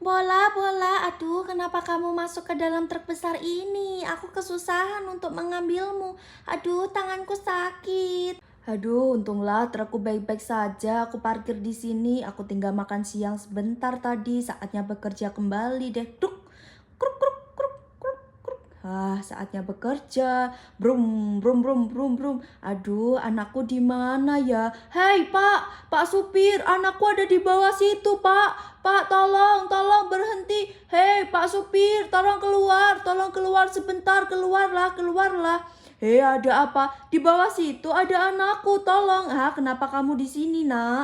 Bola, bola, aduh kenapa kamu masuk ke dalam truk besar ini? Aku kesusahan untuk mengambilmu. Aduh, tanganku sakit. Aduh, untunglah trukku baik-baik saja. Aku parkir di sini. Aku tinggal makan siang sebentar tadi. Saatnya bekerja kembali deh. Kruk, kruk, kruk, kruk, kruk, kruk. Saatnya bekerja. Brum, brum, brum, brum, brum. Aduh, anakku di mana ya? Hei, Pak supir, anakku ada di bawah situ, Pak. Pak, tolong, tolong berhenti. Hei, Pak supir, tolong keluar sebentar, keluarlah, keluarlah. Hei, ada apa? Di bawah situ ada anakku, tolong. Kenapa kamu di sini, Nak?